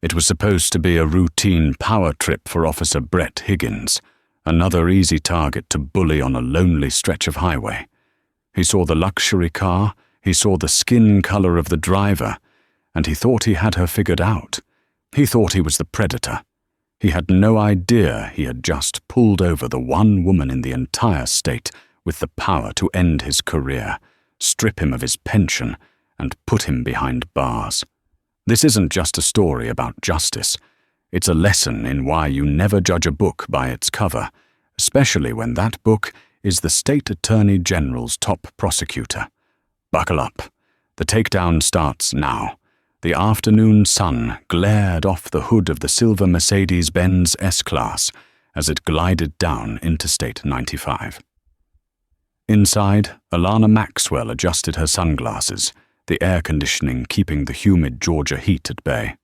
It was supposed to be a routine power trip for Officer Brett Higgins, another easy target to bully on a lonely stretch of highway. He saw the luxury car, he saw the skin color of the driver, and he thought he had her figured out. He thought he was the predator. He had no idea he had just pulled over the one woman in the entire state with the power to end his career, strip him of his pension, and put him behind bars. This isn't just a story about justice. It's a lesson in why you never judge a book by its cover, especially when that book is the State Attorney General's top prosecutor. Buckle up. The takedown starts now. The afternoon sun glared off the hood of the silver Mercedes-Benz S-Class as it glided down Interstate 95. Inside, Alana Maxwell adjusted her sunglasses, the air conditioning keeping the humid Georgia heat at bay.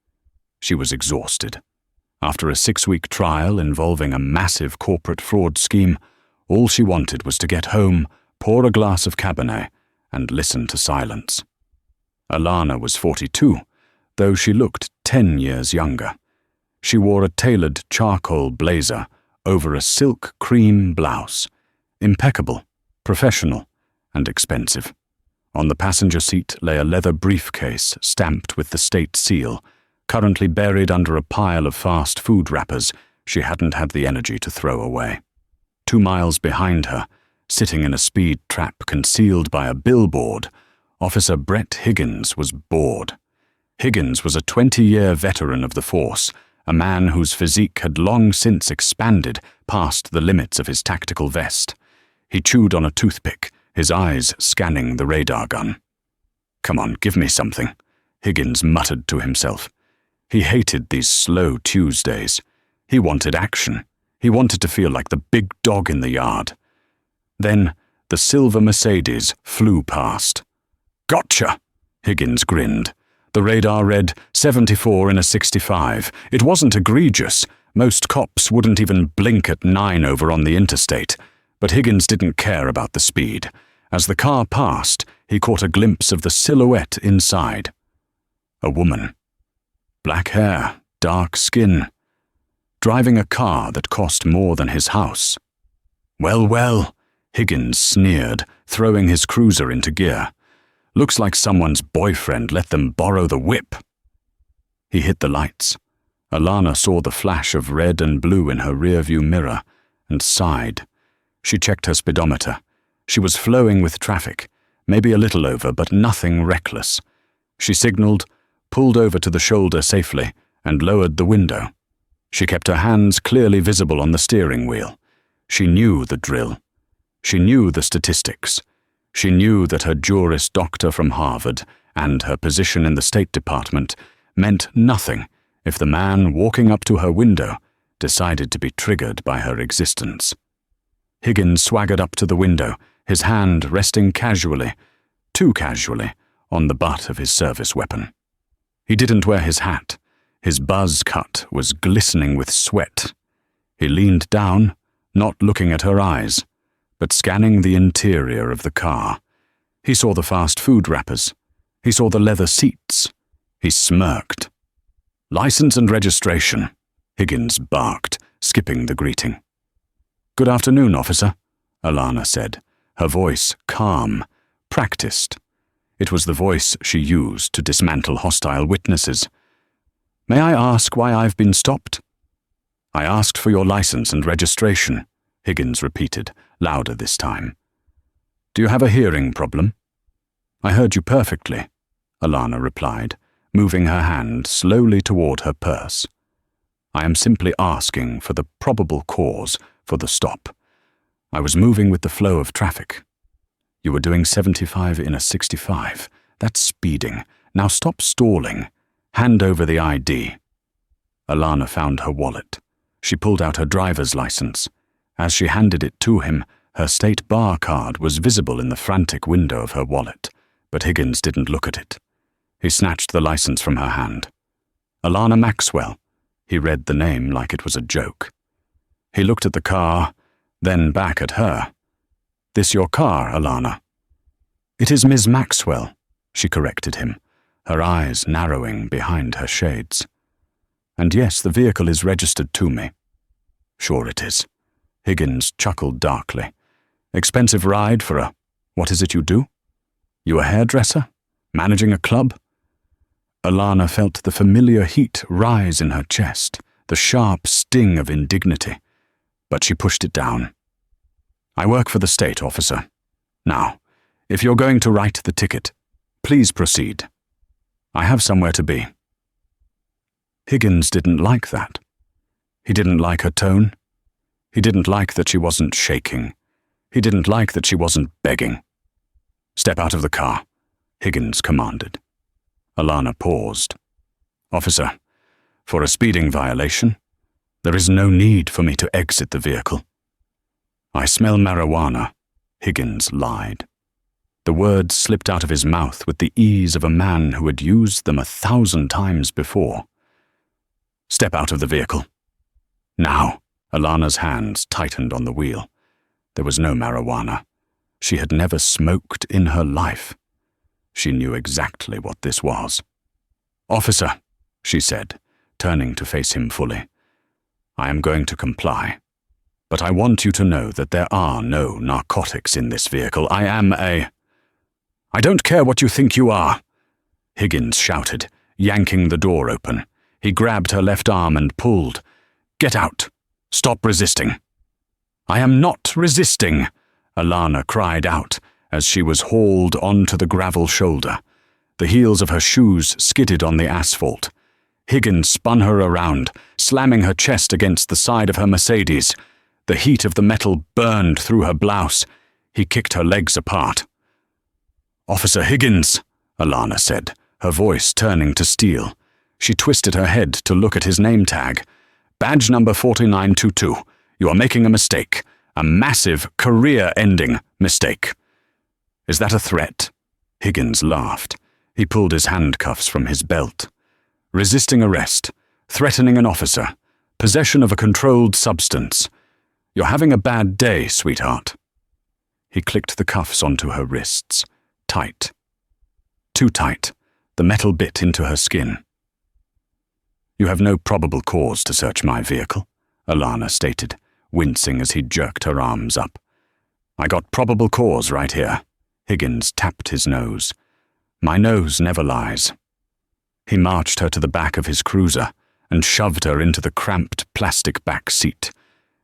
She was exhausted. After a 6-week trial involving a massive corporate fraud scheme, all she wanted was to get home, pour a glass of Cabernet, and listen to silence. Alana was 42, though she looked 10 years younger. She wore a tailored charcoal blazer over a silk cream blouse. Impeccable, professional, and expensive. On the passenger seat lay a leather briefcase stamped with the state seal, currently buried under a pile of fast food wrappers she hadn't had the energy to throw away. 2 miles behind her, sitting in a speed trap concealed by a billboard, Officer Brett Higgins was bored. Higgins was a 20-year veteran of the force, a man whose physique had long since expanded past the limits of his tactical vest. He chewed on a toothpick, his eyes scanning the radar gun. "Come on, give me something," Higgins muttered to himself. He hated these slow Tuesdays. He wanted action. He wanted to feel like the big dog in the yard. Then the silver Mercedes flew past. "Gotcha!" Higgins grinned. The radar read 74 in a 65. It wasn't egregious. Most cops wouldn't even blink at 9 over on the interstate. But Higgins didn't care about the speed. As the car passed, he caught a glimpse of the silhouette inside. A woman. Black hair, dark skin. Driving a car that cost more than his house. "Well, well," Higgins sneered, throwing his cruiser into gear. "Looks like someone's boyfriend let them borrow the whip." He hit the lights. Alana saw the flash of red and blue in her rearview mirror and sighed. She checked her speedometer. She was flowing with traffic, maybe a little over, but nothing reckless. She signaled, pulled over to the shoulder safely, and lowered the window. She kept her hands clearly visible on the steering wheel. She knew the drill. She knew the statistics. She knew that her Juris Doctor from Harvard and her position in the State Department meant nothing if the man walking up to her window decided to be triggered by her existence. Higgins swaggered up to the window, his hand resting casually, too casually, on the butt of his service weapon. He didn't wear his hat. His buzz cut was glistening with sweat. He leaned down, not looking at her eyes, but scanning the interior of the car. He saw the fast food wrappers. He saw the leather seats. He smirked. "License and registration," Higgins barked, skipping the greeting. "Good afternoon, officer," Alana said, her voice calm, practiced. It was the voice she used to dismantle hostile witnesses. "May I ask why I've been stopped?" "I asked for your license and registration," Higgins repeated, louder this time. "Do you have a hearing problem?" "I heard you perfectly," Alana replied, moving her hand slowly toward her purse. "I am simply asking for the probable cause for the stop. I was moving with the flow of traffic." "You were doing 75 in a 65. That's speeding. Now stop stalling. Hand over the ID." Alana found her wallet. She pulled out her driver's license. As she handed it to him, her state bar card was visible in the frantic window of her wallet, but Higgins didn't look at it. He snatched the license from her hand. "Alana Maxwell." He read the name like it was a joke. He looked at the car, then back at her. "This your car, Alana?" "It is Ms. Maxwell," she corrected him, her eyes narrowing behind her shades. And yes, the vehicle is registered to me. Sure it is. Higgins chuckled darkly. Expensive ride for a— what is it you do? You a hairdresser? Managing a club? Alana felt the familiar heat rise in her chest, the sharp sting of indignity, but she pushed it down. I work for the state, officer. Now, if you're going to write the ticket, please proceed. I have somewhere to be. Higgins didn't like that. He didn't like her tone. He didn't like that she wasn't shaking. He didn't like that she wasn't begging. Step out of the car, Higgins commanded. Alana paused. Officer, for a speeding violation, there is no need for me to exit the vehicle. I smell marijuana, Higgins lied. The words slipped out of his mouth with the ease of a man who had used them 1,000 times before. Step out of the vehicle. Now. Alana's hands tightened on the wheel. There was no marijuana. She had never smoked in her life. She knew exactly what this was. Officer, she said, turning to face him fully, I am going to comply. But I want you to know that there are no narcotics in this vehicle. I don't care what you think you are, Higgins shouted, yanking the door open. He grabbed her left arm and pulled. Get out. Stop resisting. I am not resisting, Alana cried out as she was hauled onto the gravel shoulder. The heels of her shoes skidded on the asphalt. Higgins spun her around, slamming her chest against the side of her Mercedes. The heat of the metal burned through her blouse. He kicked her legs apart. Officer Higgins, Alana said, her voice turning to steel. She twisted her head to look at his name tag. Badge number 4922. You are making a mistake. A massive, career-ending mistake. Is that a threat? Higgins laughed. He pulled his handcuffs from his belt. Resisting arrest. Threatening an officer. Possession of a controlled substance. You're having a bad day, sweetheart. He clicked the cuffs onto her wrists. Tight. Too tight. The metal bit into her skin. You have no probable cause to search my vehicle, Alana stated, wincing as he jerked her arms up. I got probable cause right here. Higgins tapped his nose. My nose never lies. He marched her to the back of his cruiser and shoved her into the cramped plastic back seat.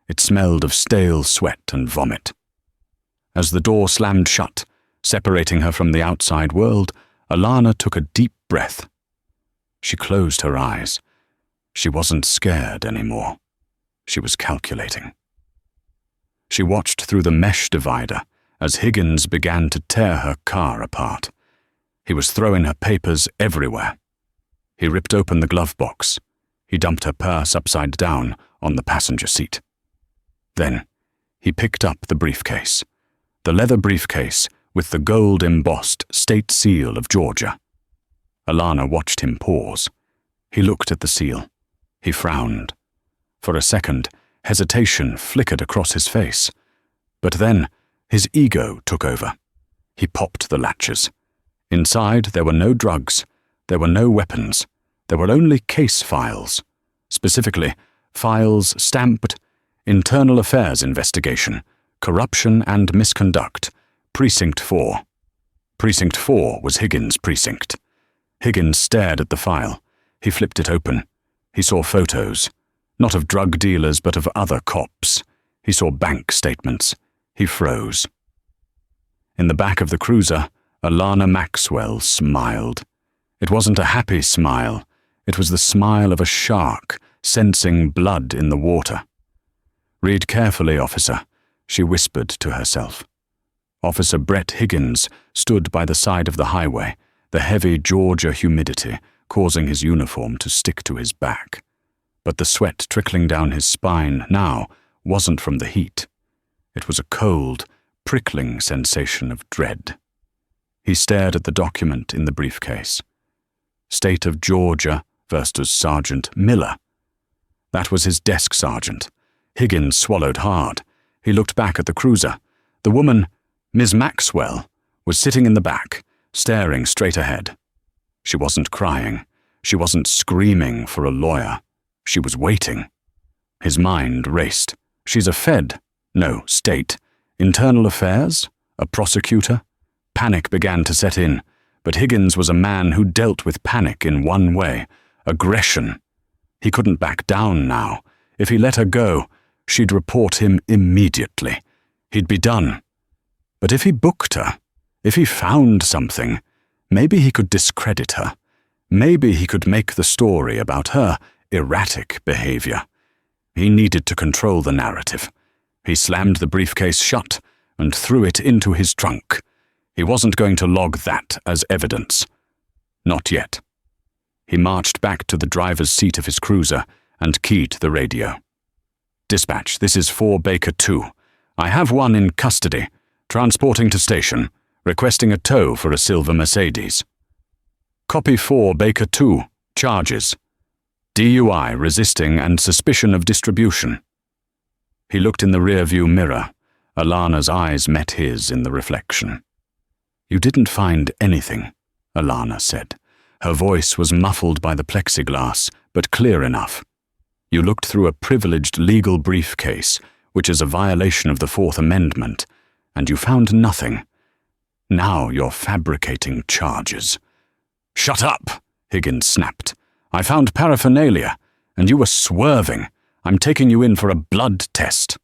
It smelled of stale sweat and vomit. As the door slammed shut, separating her from the outside world, Alana took a deep breath. She closed her eyes. She wasn't scared anymore. She was calculating. She watched through the mesh divider as Higgins began to tear her car apart. He was throwing her papers everywhere. He ripped open the glove box. He dumped her purse upside down on the passenger seat. Then, he picked up the briefcase. The leather briefcase with the gold-embossed state seal of Georgia. Alana watched him pause. He looked at the seal. He frowned. For a second, hesitation flickered across his face. But then, his ego took over. He popped the latches. Inside, there were no drugs. There were no weapons. There were only case files. Specifically, files stamped Internal Affairs Investigation, Corruption and Misconduct, Precinct 4. Precinct 4 was Higgins' precinct. Higgins stared at the file. He flipped it open. He saw photos, not of drug dealers but of other cops. He saw bank statements. He froze. In the back of the cruiser, Alana Maxwell smiled. It wasn't a happy smile. It was the smile of a shark sensing blood in the water. Read carefully, officer, she whispered to herself. Officer Brett Higgins stood by the side of the highway, the heavy Georgia humidity causing his uniform to stick to his back. But the sweat trickling down his spine now wasn't from the heat. It was a cold, prickling sensation of dread. He stared at the document in the briefcase. State of Georgia versus Sergeant Miller. That was his desk sergeant. Higgins swallowed hard. He looked back at the cruiser. The woman, Ms. Maxwell, was sitting in the back, staring straight ahead. She wasn't crying. She wasn't screaming for a lawyer. She was waiting. His mind raced. She's a Fed. No, state. Internal affairs? A prosecutor? Panic began to set in, but Higgins was a man who dealt with panic in one way: aggression. He couldn't back down now. If he let her go, she'd report him immediately. He'd be done. But if he booked her, if he found something, maybe he could discredit her. Maybe he could make the story about her erratic behavior. He needed to control the narrative. He slammed the briefcase shut and threw it into his trunk. He wasn't going to log that as evidence. Not yet. He marched back to the driver's seat of his cruiser and keyed the radio. "Dispatch, this is 4 Baker 2. I have one in custody, transporting to station, requesting a tow for a silver Mercedes." "Copy 4 Baker 2. Charges: DUI, resisting, and suspicion of distribution." He looked in the rearview mirror. Alana's eyes met his in the reflection. "You didn't find anything," Alana said. Her voice was muffled by the plexiglass, but clear enough. "You looked through a privileged legal briefcase, which is a violation of the Fourth Amendment, and you found nothing. Now you're fabricating charges." "Shut up," Higgins snapped. "I found paraphernalia, and you were swerving. I'm taking you in for a blood test."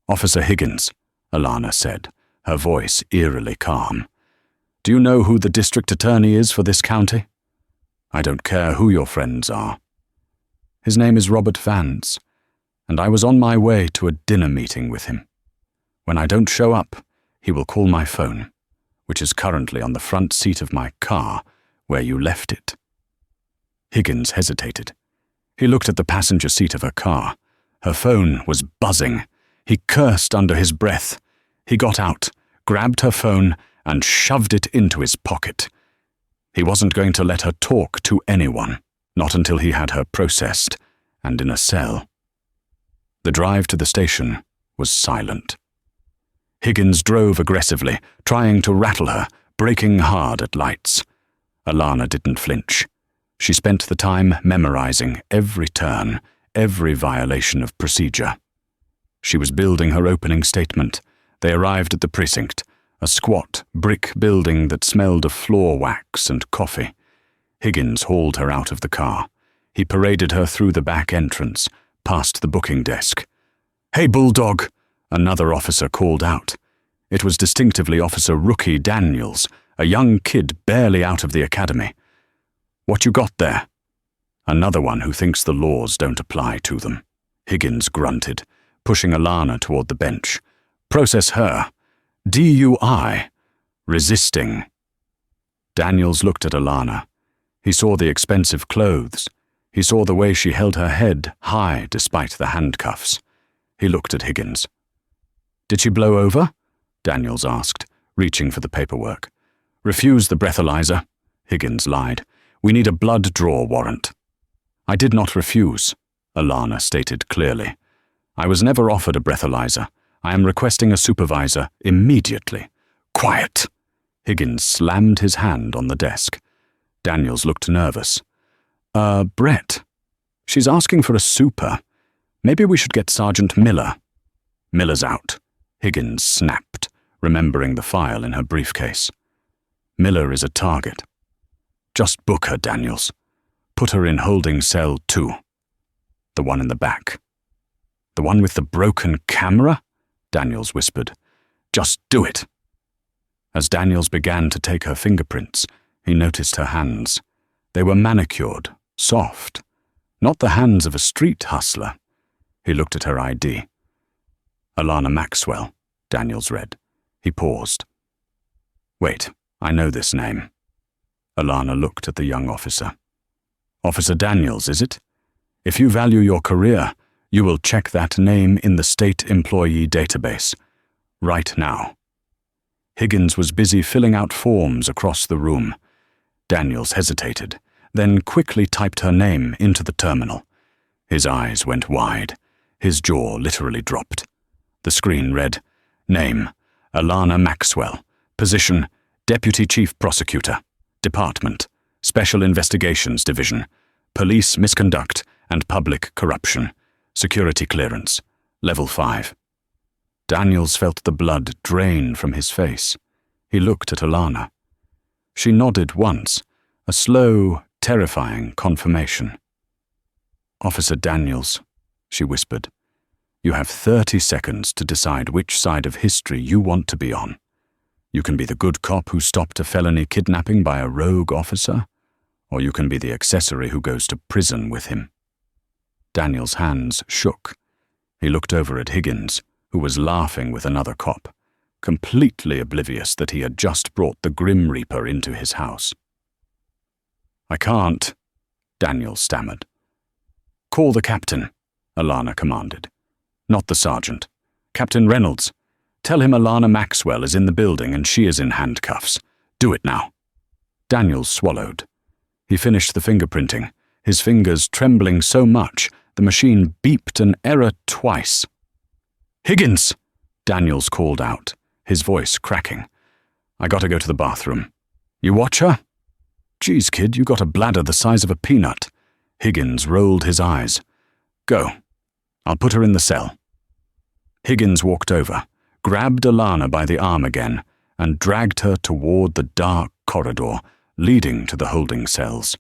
"Officer Higgins," Alana said, her voice eerily calm. "Do you know who the district attorney is for this county?" "I don't care who your friends are." "His name is Robert Vance, and I was on my way to a dinner meeting with him. When I don't show up, he will call my phone, which is currently on the front seat of my car, where you left it." Higgins hesitated. He looked at the passenger seat of her car. Her phone was buzzing. He cursed under his breath. He got out, grabbed her phone, and shoved it into his pocket. He wasn't going to let her talk to anyone, not until he had her processed and in a cell. The drive to the station was silent. Higgins drove aggressively, trying to rattle her, braking hard at lights. Alana didn't flinch. She spent the time memorizing every turn, every violation of procedure. She was building her opening statement. They arrived at the precinct, a squat brick building that smelled of floor wax and coffee. Higgins hauled her out of the car. He paraded her through the back entrance, past the booking desk. "Hey, Bulldog!" another officer called out. It was distinctively Officer Rookie Daniels, a young kid barely out of the academy. "What you got there?" "Another one who thinks the laws don't apply to them," Higgins grunted, pushing Alana toward the bench. "Process her. DUI. Resisting." Daniels looked at Alana. He saw the expensive clothes. He saw the way she held her head high despite the handcuffs. He looked at Higgins. "Did she blow over?" Daniels asked, reaching for the paperwork. "Refuse the breathalyzer," Higgins lied. "We need a blood draw warrant." "I did not refuse," Alana stated clearly. "I was never offered a breathalyzer. I am requesting a supervisor immediately." "Quiet!" Higgins slammed his hand on the desk. Daniels looked nervous. Brett. She's asking for a super. Maybe we should get Sergeant Miller." "Miller's out," Higgins snapped, remembering the file in her briefcase. "Miller is a target. Just book her, Daniels. Put her in holding cell 2. The one in the back." "The one with the broken camera?" Daniels whispered. "Just do it." As Daniels began to take her fingerprints, he noticed her hands. They were manicured, soft. Not the hands of a street hustler. He looked at her ID. "Alana Maxwell," Daniels read. He paused. "Wait, I know this name." Alana looked at the young officer. "Officer Daniels, is it? If you value your career, you will check that name in the state employee database. Right now." Higgins was busy filling out forms across the room. Daniels hesitated, then quickly typed her name into the terminal. His eyes went wide. His jaw literally dropped. The screen read, "Name, Alana Maxwell. Position, Deputy Chief Prosecutor. Department, Special Investigations Division. Police Misconduct and public corruption. Security clearance. Level 5. Daniels felt the blood drain from his face. He looked at Alana. She nodded once, a slow, terrifying confirmation. "Officer Daniels," she whispered, "you have 30 seconds to decide which side of history you want to be on. You can be the good cop who stopped a felony kidnapping by a rogue officer, or you can be the accessory who goes to prison with him." Daniels' hands shook. He looked over at Higgins, who was laughing with another cop, completely oblivious that he had just brought the Grim Reaper into his house. "I can't," Daniels stammered. "Call the captain," Alana commanded. "Not the sergeant. Captain Reynolds. Tell him Alana Maxwell is in the building and she is in handcuffs. Do it now." Daniels swallowed. He finished the fingerprinting, his fingers trembling so much the machine beeped an error twice. "Higgins!" Daniels called out, his voice cracking. "I gotta go to the bathroom. You watch her?" "Geez, kid, you got a bladder the size of a peanut." Higgins rolled his eyes. "Go. I'll put her in the cell." Higgins walked over, grabbed Alana by the arm again, and dragged her toward the dark corridor leading to the holding cells.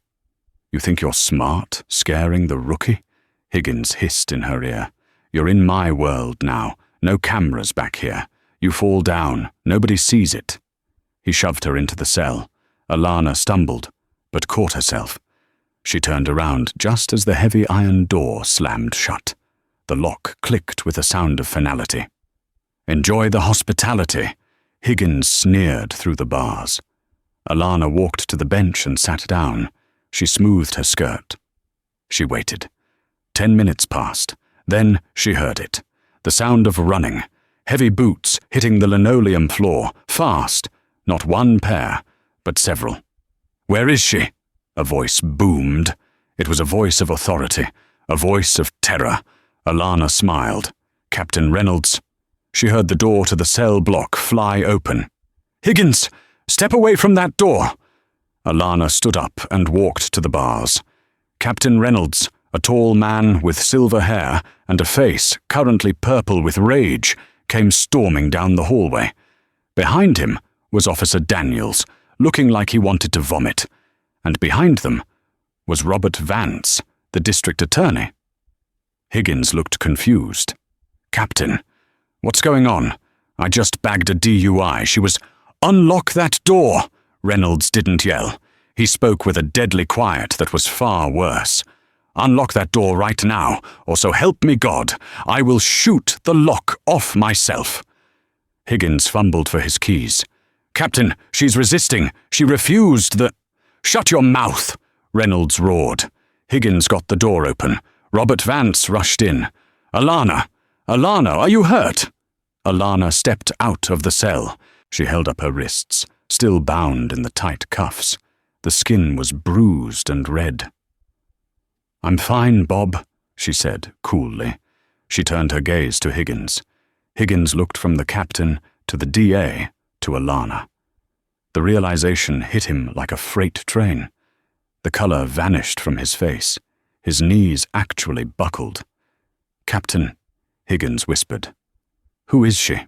"You think you're smart, scaring the rookie?" Higgins hissed in her ear. "You're in my world now. No cameras back here. You fall down. Nobody sees it." He shoved her into the cell. Alana stumbled, but caught herself. She turned around just as the heavy iron door slammed shut. The lock clicked with a sound of finality. "Enjoy the hospitality," Higgins sneered through the bars. Alana walked to the bench and sat down. She smoothed her skirt. She waited. 10 minutes passed. Then she heard it. The sound of running. Heavy boots hitting the linoleum floor. Fast. Not one pair, but several. "Where is she?" A voice boomed. It was a voice of authority. A voice of terror. Alana smiled. "Captain Reynolds." She heard the door to the cell block fly open. "Higgins, step away from that door." Alana stood up and walked to the bars. Captain Reynolds, a tall man with silver hair and a face currently purple with rage, came storming down the hallway. Behind him was Officer Daniels, looking like he wanted to vomit, and behind them was Robert Vance, the district attorney. Higgins looked confused. "Captain, what's going on? I just bagged a DUI. She was—" "Unlock that door!" Reynolds didn't yell. He spoke with a deadly quiet that was far worse. "Unlock that door right now, or so help me God, I will shoot the lock off myself." Higgins fumbled for his keys. "Captain, she's resisting. She refused the—" "Shut your mouth!" Reynolds roared. Higgins got the door open. Robert Vance rushed in. "Alana! Alana, are you hurt?" Alana stepped out of the cell. She held up her wrists, still bound in the tight cuffs. The skin was bruised and red. "I'm fine, Bob," she said coolly. She turned her gaze to Higgins. Higgins looked from the captain to the DA to Alana. The realization hit him like a freight train. The color vanished from his face. His knees actually buckled. "Captain," Higgins whispered. "Who is she?"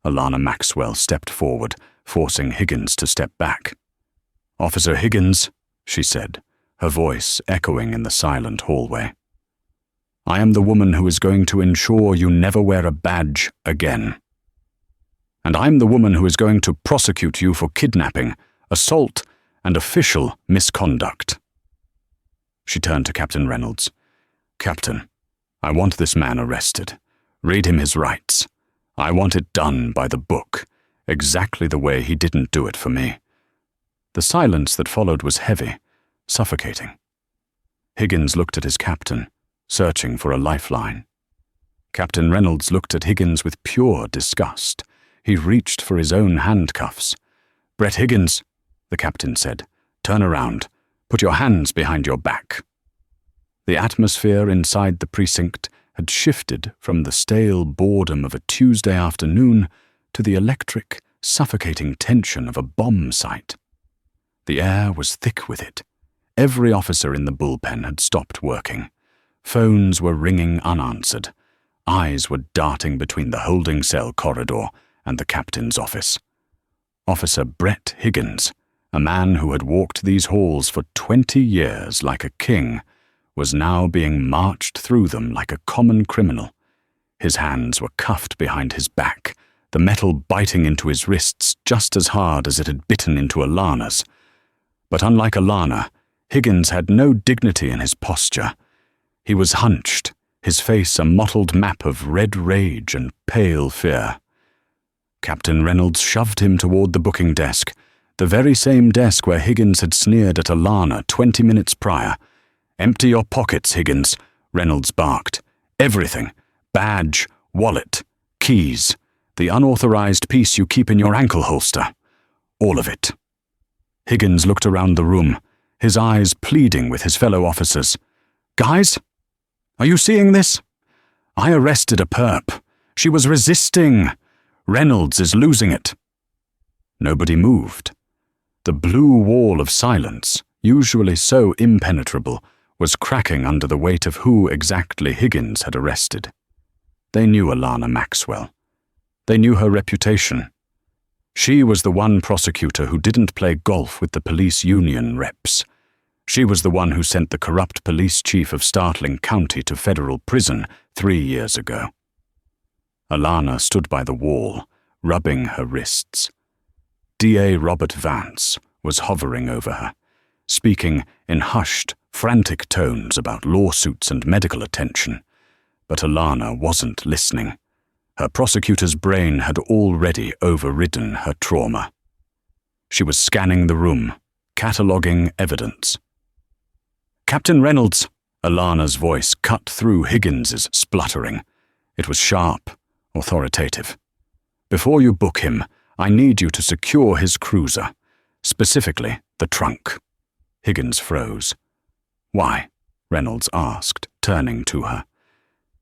Alana Maxwell stepped forward, forcing Higgins to step back. "Officer Higgins," she said, her voice echoing in the silent hallway. "I am the woman who is going to ensure you never wear a badge again. And I'm the woman who is going to prosecute you for kidnapping, assault, and official misconduct." She turned to Captain Reynolds. "Captain, I want this man arrested. Read him his rights. I want it done by the book, exactly the way he didn't do it for me." The silence that followed was heavy, suffocating. Higgins looked at his captain, searching for a lifeline. Captain Reynolds looked at Higgins with pure disgust. He reached for his own handcuffs. "Brett Higgins," the captain said, "turn around. Put your hands behind your back." The atmosphere inside the precinct had shifted from the stale boredom of a Tuesday afternoon to the electric, suffocating tension of a bomb site. The air was thick with it. Every officer in the bullpen had stopped working. Phones were ringing unanswered. Eyes were darting between the holding cell corridor and the captain's office. Officer Brett Higgins, a man who had walked these halls for 20 years like a king, was now being marched through them like a common criminal. His hands were cuffed behind his back, the metal biting into his wrists just as hard as it had bitten into Alana's. But unlike Alana, Higgins had no dignity in his posture. He was hunched, his face a mottled map of red rage and pale fear. Captain Reynolds shoved him toward the booking desk, the very same desk where Higgins had sneered at Alana 20 minutes prior. "Empty your pockets, Higgins," Reynolds barked. "Everything. Badge, wallet, keys, the unauthorized piece you keep in your ankle holster. All of it." Higgins looked around the room, his eyes pleading with his fellow officers. "Guys, are you seeing this? I arrested a perp. She was resisting. Reynolds is losing it." Nobody moved. The blue wall of silence, usually so impenetrable, was cracking under the weight of who exactly Higgins had arrested. They knew Alana Maxwell. They knew her reputation. She was the one prosecutor who didn't play golf with the police union reps. She was the one who sent the corrupt police chief of Startling County to federal prison 3 years ago. Alana stood by the wall, rubbing her wrists. DA Robert Vance was hovering over her, speaking in hushed, frantic tones about lawsuits and medical attention. But Alana wasn't listening. Her prosecutor's brain had already overridden her trauma. She was scanning the room, cataloguing evidence. "Captain Reynolds," Alana's voice cut through Higgins's spluttering. It was sharp, authoritative. "Before you book him, I need you to secure his cruiser, specifically the trunk." Higgins froze. "Why?" Reynolds asked, turning to her.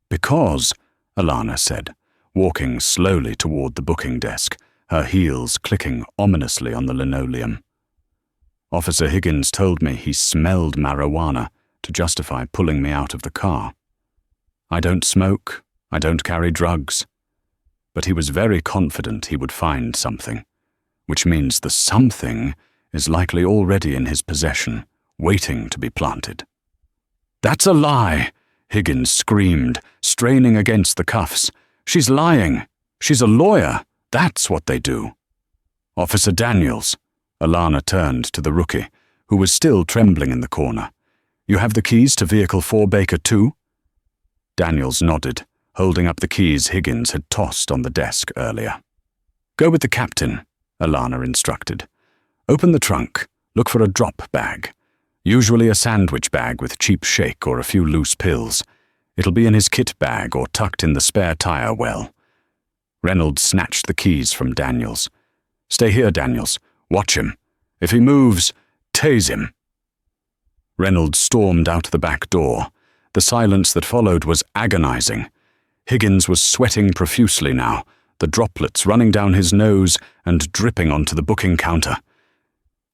"Because," Alana said, walking slowly toward the booking desk, her heels clicking ominously on the linoleum. "Officer Higgins told me he smelled marijuana to justify pulling me out of the car. I don't smoke, I don't carry drugs. But he was very confident he would find something, which means the something is likely already in his possession, waiting to be planted." "That's a lie!" Higgins screamed, straining against the cuffs. "She's lying. She's a lawyer. That's what they do." "Officer Daniels," Alana turned to the rookie, who was still trembling in the corner. "You have the keys to Vehicle 4 Baker 2? Daniels nodded, holding up the keys Higgins had tossed on the desk earlier. "Go with the captain," Alana instructed. "Open the trunk. Look for a drop bag. Usually a sandwich bag with cheap shake or a few loose pills. It'll be in his kit bag or tucked in the spare tire well." Reynolds snatched the keys from Daniels. "Stay here, Daniels. Watch him. If he moves, tase him." Reynolds stormed out the back door. The silence that followed was agonizing. Higgins was sweating profusely now, the droplets running down his nose and dripping onto the booking counter.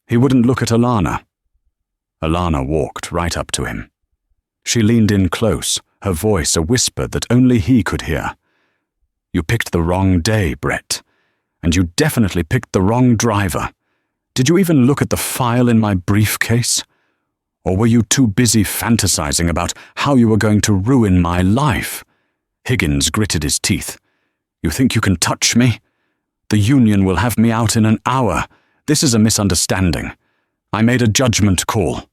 He wouldn't look at Alana. Alana walked right up to him. She leaned in close, her voice a whisper that only he could hear. "You picked the wrong day, Brett. And you definitely picked the wrong driver. Did you even look at the file in my briefcase? Or were you too busy fantasizing about how you were going to ruin my life?" Higgins gritted his teeth. "You think you can touch me? The union will have me out in an hour. This is a misunderstanding. I made a judgment call."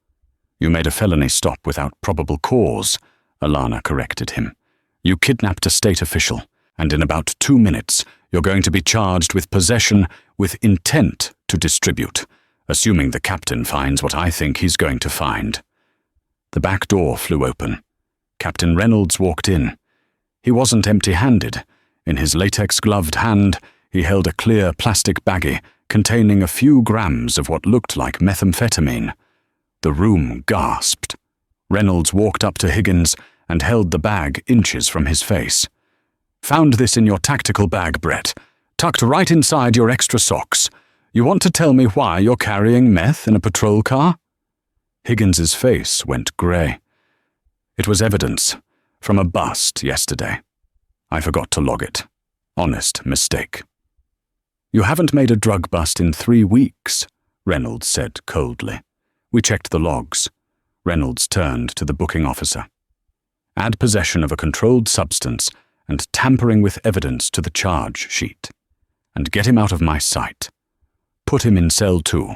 "You made a felony stop without probable cause," Alana corrected him. "You kidnapped a state official, and in about 2 minutes you're going to be charged with possession with intent to distribute, assuming the captain finds what I think he's going to find." The back door flew open. Captain Reynolds walked in. He wasn't empty-handed. In his latex-gloved hand, he held a clear plastic baggie containing a few grams of what looked like methamphetamine. The room gasped. Reynolds walked up to Higgins and held the bag inches from his face. "Found this in your tactical bag, Brett, tucked right inside your extra socks. You want to tell me why you're carrying meth in a patrol car?" Higgins's face went grey. It was evidence from a bust yesterday. I forgot to log it. Honest mistake. You haven't made a drug bust in 3 weeks, Reynolds said coldly. We checked the logs. Reynolds turned to the booking officer. Add possession of a controlled substance and tampering with evidence to the charge sheet. And get him out of my sight. Put him in cell 2.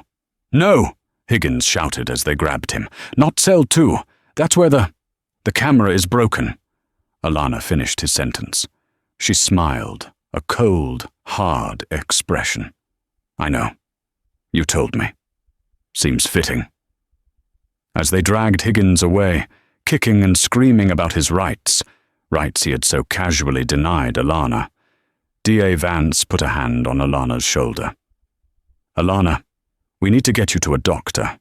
No! Higgins shouted as they grabbed him. Not cell 2. That's where the camera is broken. Alana finished his sentence. She smiled, a cold, hard expression. I know. You told me. Seems fitting. As they dragged Higgins away, kicking and screaming about his rights he had so casually denied Alana, D.A. Vance put a hand on Alana's shoulder. Alana, we need to get you to a doctor.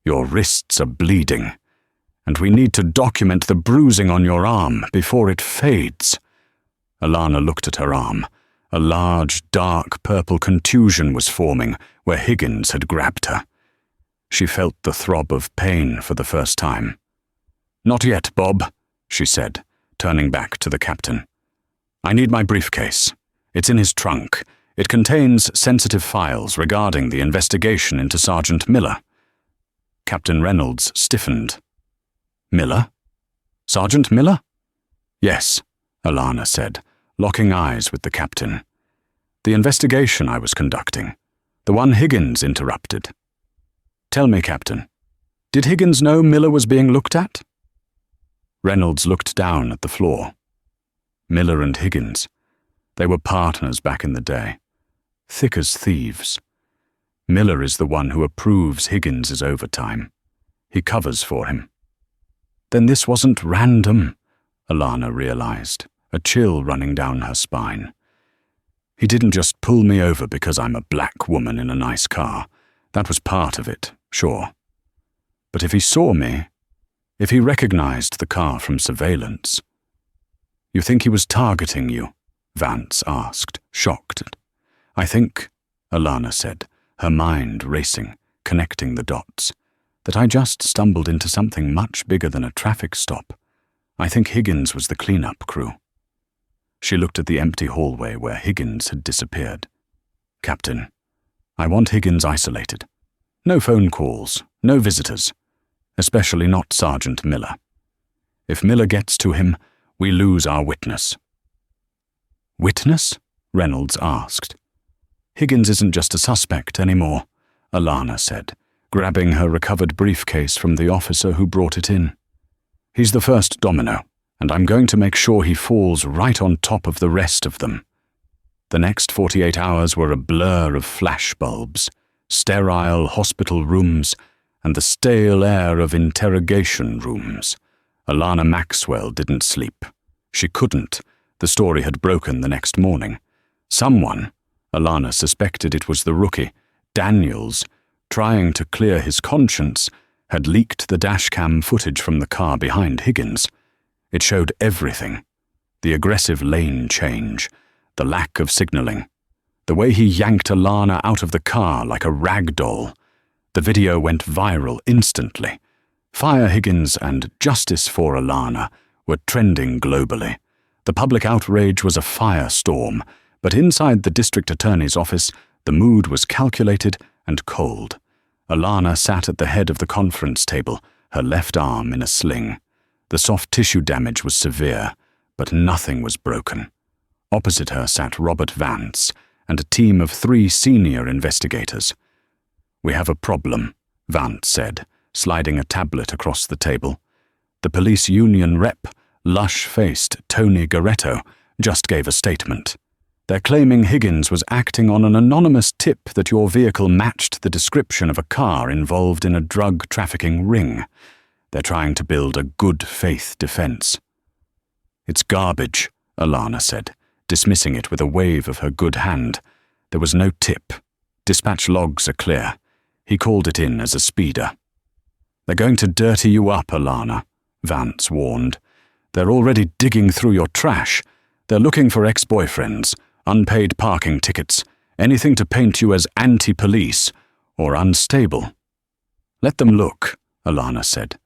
Your wrists are bleeding, and we need to document the bruising on your arm before it fades. Alana looked at her arm. A large, dark purple contusion was forming where Higgins had grabbed her. She felt the throb of pain for the first time. Not yet, Bob, she said, turning back to the captain. I need my briefcase. It's in his trunk. It contains sensitive files regarding the investigation into Sergeant Miller. Captain Reynolds stiffened. Miller? Sergeant Miller? Yes, Alana said, locking eyes with the captain. The investigation I was conducting. The one Higgins interrupted. Tell me, Captain, did Higgins know Miller was being looked at? Reynolds looked down at the floor. Miller and Higgins. They were partners back in the day. Thick as thieves. Miller is the one who approves Higgins' overtime. He covers for him. Then this wasn't random, Alana realized, a chill running down her spine. He didn't just pull me over because I'm a black woman in a nice car. That was part of it, sure. But if he saw me, if he recognized the car from surveillance. You think he was targeting you? Vance asked, shocked. I think, Alana said, her mind racing, connecting the dots, that I just stumbled into something much bigger than a traffic stop. I think Higgins was the cleanup crew. She looked at the empty hallway where Higgins had disappeared. Captain, I want Higgins isolated. No phone calls, no visitors, especially not Sergeant Miller. If Miller gets to him, we lose our witness. Witness? Reynolds asked. Higgins isn't just a suspect anymore, Alana said, grabbing her recovered briefcase from the officer who brought it in. He's the first domino, and I'm going to make sure he falls right on top of the rest of them. The next 48 hours were a blur of flashbulbs, sterile hospital rooms, and the stale air of interrogation rooms. Alana Maxwell didn't sleep. She couldn't. The story had broken the next morning. Someone, Alana suspected it was the rookie, Daniels, trying to clear his conscience, had leaked the dashcam footage from the car behind Higgins. It showed everything. The aggressive lane change, the lack of signaling, the way he yanked Alana out of the car like a rag doll. The video went viral instantly. Fire Higgins and Justice for Alana were trending globally. The public outrage was a firestorm, but inside the district attorney's office, the mood was calculated and cold. Alana sat at the head of the conference table, her left arm in a sling. The soft tissue damage was severe, but nothing was broken. Opposite her sat Robert Vance and a team of 3 senior investigators. We have a problem, Vance said, sliding a tablet across the table. The police union rep, lush-faced Tony Garetto, just gave a statement. They're claiming Higgins was acting on an anonymous tip that your vehicle matched the description of a car involved in a drug trafficking ring. They're trying to build a good faith defense. It's garbage, Alana said, dismissing it with a wave of her good hand. There was no tip. Dispatch logs are clear. He called it in as a speeder. They're going to dirty you up, Alana, Vance warned. They're already digging through your trash. They're looking for ex-boyfriends, unpaid parking tickets, anything to paint you as anti-police or unstable. Let them look, Alana said.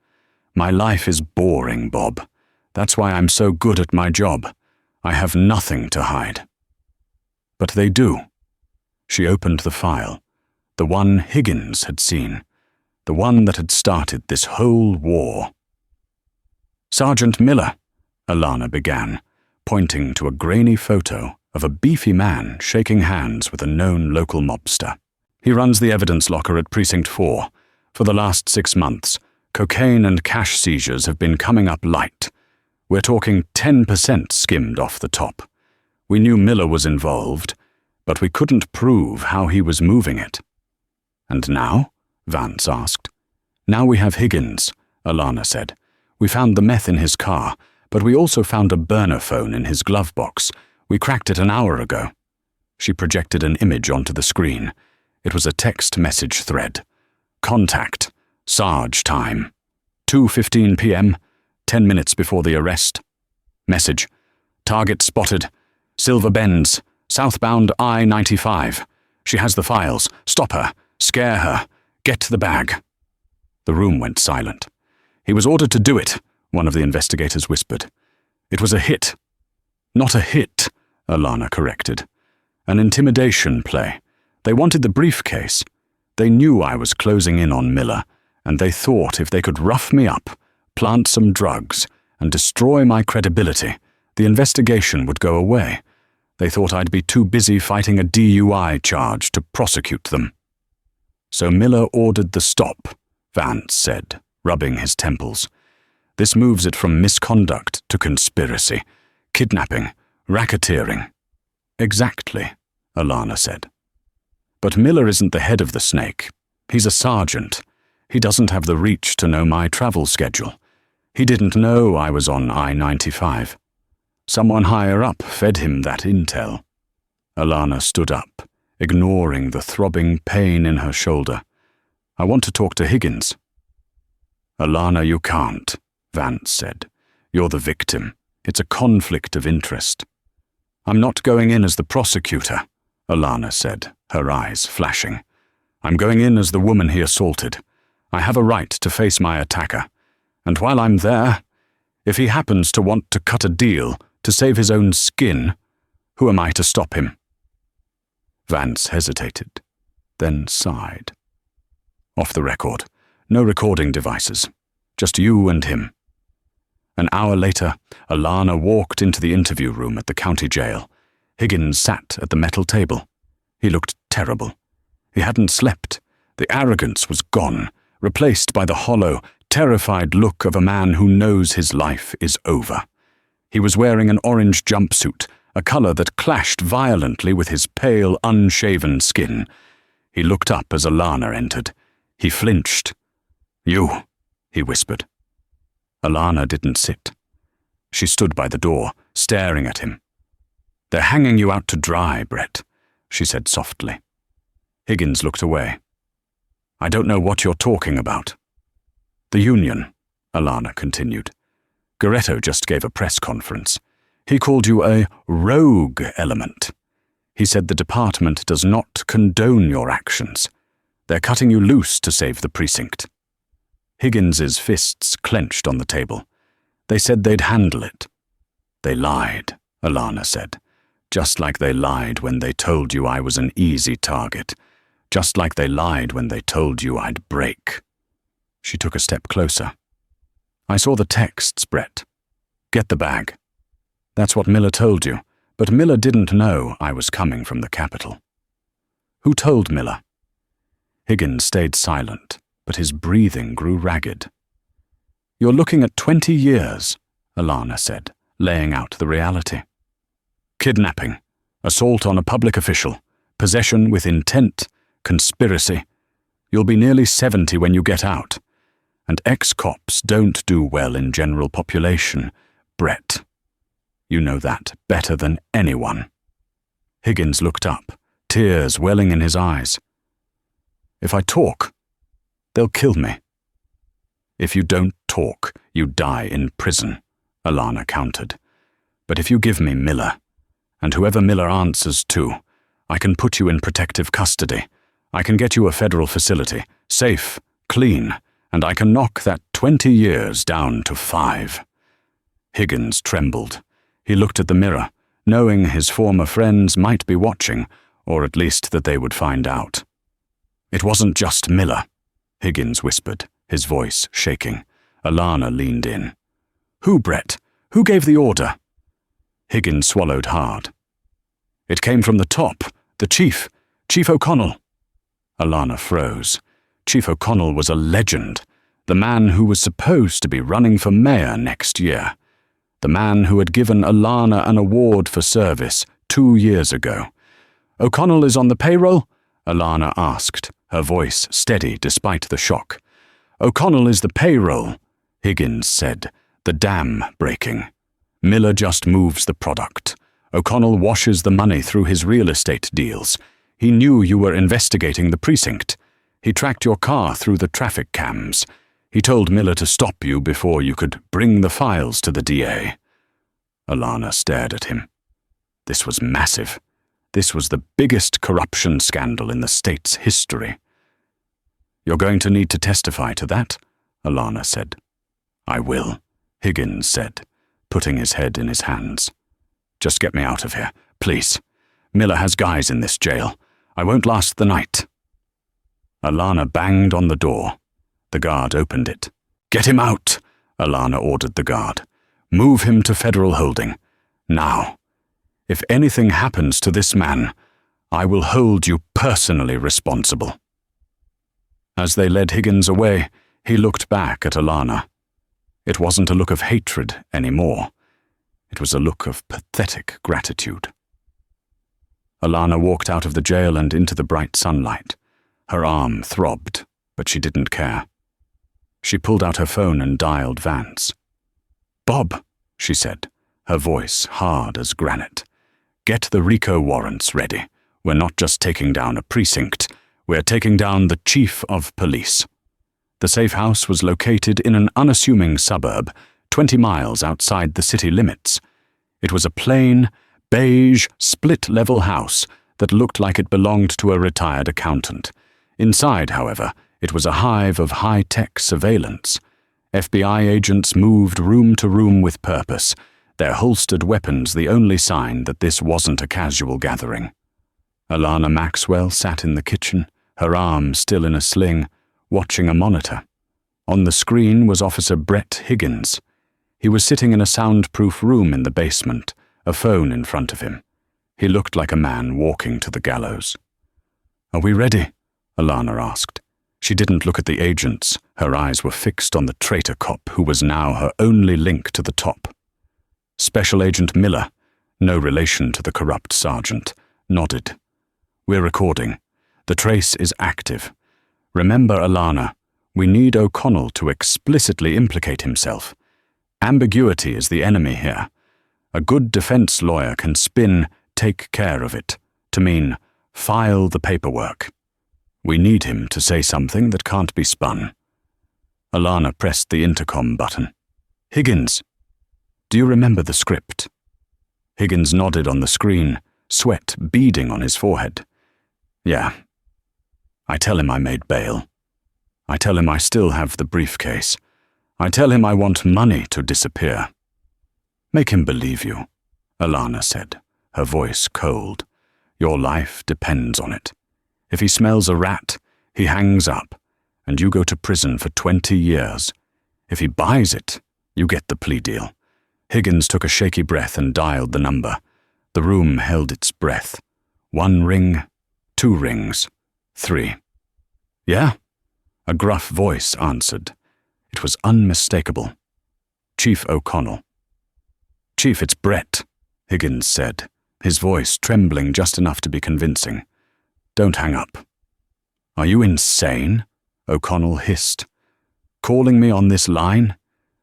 My life is boring, Bob. That's why I'm so good at my job. I have nothing to hide. But they do. She opened the file, the one Higgins had seen, the one that had started this whole war. Sergeant Miller, Alana began, pointing to a grainy photo of a beefy man shaking hands with a known local mobster. He runs the evidence locker at Precinct 4. For the last 6 months, cocaine and cash seizures have been coming up light. We're talking 10% skimmed off the top. We knew Miller was involved, but we couldn't prove how he was moving it. And now? Vance asked. Now we have Higgins, Alana said. We found the meth in his car, but we also found a burner phone in his glove box. We cracked it an hour ago. She projected an image onto the screen. It was a text message thread. Contact. Sarge time. 2:15 p.m., 10 minutes before the arrest. Message. Target spotted. Silver Benz. Southbound I-95. She has the files. Stop her. Scare her. Get the bag. The room went silent. He was ordered to do it, one of the investigators whispered. It was a hit. Not a hit, Alana corrected. An intimidation play. They wanted the briefcase. They knew I was closing in on Miller, and they thought if they could rough me up, plant some drugs, and destroy my credibility, the investigation would go away. They thought I'd be too busy fighting a DUI charge to prosecute them. So Miller ordered the stop, Vance said, rubbing his temples. This moves it from misconduct to conspiracy, kidnapping, racketeering. Exactly, Alana said. But Miller isn't the head of the snake. He's a sergeant. He doesn't have the reach to know my travel schedule. He didn't know I was on I-95. Someone higher up fed him that intel. Alana stood up, ignoring the throbbing pain in her shoulder. I want to talk to Higgins. Alana, you can't, Vance said. You're the victim. It's a conflict of interest. I'm not going in as the prosecutor, Alana said, her eyes flashing. I'm going in as the woman he assaulted. I have a right to face my attacker. And while I'm there, if he happens to want to cut a deal to save his own skin, who am I to stop him? Vance hesitated, then sighed. Off the record. No recording devices. Just you and him. An hour later, Alana walked into the interview room at the county jail. Higgins sat at the metal table. He looked terrible. He hadn't slept. The arrogance was gone, replaced by the hollow, terrified look of a man who knows his life is over. He was wearing an orange jumpsuit, a color that clashed violently with his pale, unshaven skin. He looked up as Alana entered. He flinched. You, he whispered. Alana didn't sit. She stood by the door, staring at him. They're hanging you out to dry, Brett, she said softly. Higgins looked away. I don't know what you're talking about. The union, Alana continued. Goretto just gave a press conference. He called you a rogue element. He said the department does not condone your actions. They're cutting you loose to save the precinct. Higgins's fists clenched on the table. They said they'd handle it. They lied, Alana said. Just like they lied when they told you I was an easy target. Just like they lied when they told you I'd break. She took a step closer. I saw the texts, Brett. Get the bag. That's what Miller told you, but Miller didn't know I was coming from the capital. Who told Miller? Higgins stayed silent, but his breathing grew ragged. You're looking at 20 years, Alana said, laying out the reality. Kidnapping, assault on a public official, possession with intent, conspiracy. You'll be nearly 70 when you get out. And ex-cops don't do well in general population, Brett. You know that better than anyone. Higgins looked up, tears welling in his eyes. If I talk, they'll kill me. If you don't talk, you die in prison, Alana countered. But if you give me Miller, and whoever Miller answers to, I can put you in protective custody. I can get you a federal facility, safe, clean, and I can knock that 20 years down to 5. Higgins trembled. He looked at the mirror, knowing his former friends might be watching, or at least that they would find out. "It wasn't just Miller," Higgins whispered, his voice shaking. Alana leaned in. "Who, Brett? Who gave the order?" Higgins swallowed hard. "It came from the top, the chief, Chief O'Connell." Alana froze. Chief O'Connell was a legend, the man who was supposed to be running for mayor next year, the man who had given Alana an award for service 2 years ago. "O'Connell is on the payroll?" Alana asked, her voice steady despite the shock. "O'Connell is the payroll," Higgins said, the dam breaking. "Miller just moves the product. O'Connell washes the money through his real estate deals. He knew you were investigating the precinct. He tracked your car through the traffic cams. He told Miller to stop you before you could bring the files to the DA. Alana stared at him. This was massive. This was the biggest corruption scandal in the state's history. "You're going to need to testify to that," Alana said. "I will," Higgins said, putting his head in his hands. "Just get me out of here, please. Miller has guys in this jail. I won't last the night." Alana banged on the door. The guard opened it. "Get him out," Alana ordered the guard. "Move him to federal holding. Now. If anything happens to this man, I will hold you personally responsible." As they led Higgins away, he looked back at Alana. It wasn't a look of hatred anymore. It was a look of pathetic gratitude. Alana walked out of the jail and into the bright sunlight. Her arm throbbed, but she didn't care. She pulled out her phone and dialed Vance. "Bob," she said, her voice hard as granite. "Get the RICO warrants ready. We're not just taking down a precinct. We're taking down the chief of police." The safe house was located in an unassuming suburb, 20 miles outside the city limits. It was a plain, beige, split-level house that looked like it belonged to a retired accountant. Inside, however, it was a hive of high-tech surveillance. FBI agents moved room to room with purpose, their holstered weapons the only sign that this wasn't a casual gathering. Alana Maxwell sat in the kitchen, her arm still in a sling, watching a monitor. On the screen was Officer Brett Higgins. He was sitting in a soundproof room in the basement, a phone in front of him. He looked like a man walking to the gallows. "Are we ready?" Alana asked. She didn't look at the agents. Her eyes were fixed on the traitor cop who was now her only link to the top. Special Agent Miller, no relation to the corrupt sergeant, nodded. "We're recording. The trace is active. Remember, Alana, we need O'Connell to explicitly implicate himself. Ambiguity is the enemy here. A good defense lawyer can spin 'take care of it' to mean 'file the paperwork.' We need him to say something that can't be spun." Alana pressed the intercom button. "Higgins, do you remember the script?" Higgins nodded on the screen, sweat beading on his forehead. "Yeah. I tell him I made bail. I tell him I still have the briefcase. I tell him I want money to disappear." "Make him believe you," Alana said, her voice cold. "Your life depends on it. If he smells a rat, he hangs up, and you go to prison for 20 years. If he buys it, you get the plea deal." Higgins took a shaky breath and dialed the number. The room held its breath. 1 ring, 2 rings, 3. "Yeah?" A gruff voice answered. It was unmistakable. Chief O'Connell. "Chief, it's Brett," Higgins said, his voice trembling just enough to be convincing. "Don't hang up." "Are you insane?" O'Connell hissed. "Calling me on this line?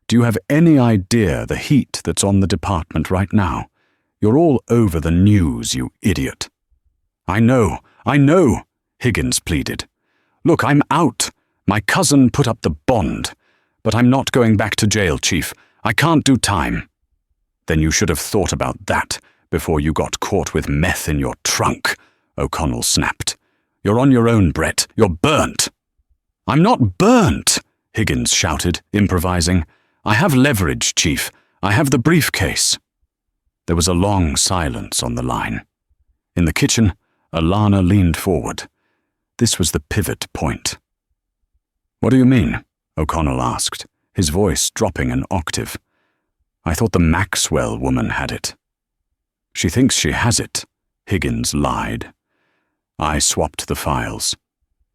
Do you have any idea the heat that's on the department right now? You're all over the news, you idiot." I know, Higgins pleaded. "Look, I'm out. My cousin put up the bond. But I'm not going back to jail, Chief. I can't do time." "Then you should have thought about that before you got caught with meth in your trunk," O'Connell snapped. "You're on your own, Brett. You're burnt." "I'm not burnt," Higgins shouted, improvising. "I have leverage, Chief. I have the briefcase." There was a long silence on the line. In the kitchen, Alana leaned forward. This was the pivot point. "What do you mean?" O'Connell asked, his voice dropping an octave. "I thought the Maxwell woman had it." "She thinks she has it," Higgins lied. "I swapped the files.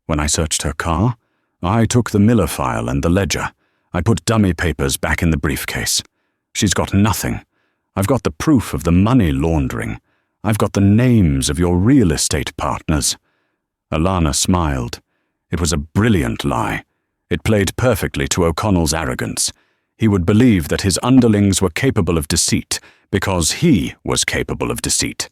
When I searched her car, I took the Miller file and the ledger. I put dummy papers back in the briefcase. She's got nothing. I've got the proof of the money laundering. I've got the names of your real estate partners." Alana smiled. It was a brilliant lie. It played perfectly to O'Connell's arrogance. He would believe that his underlings were capable of deceit because he was capable of deceit.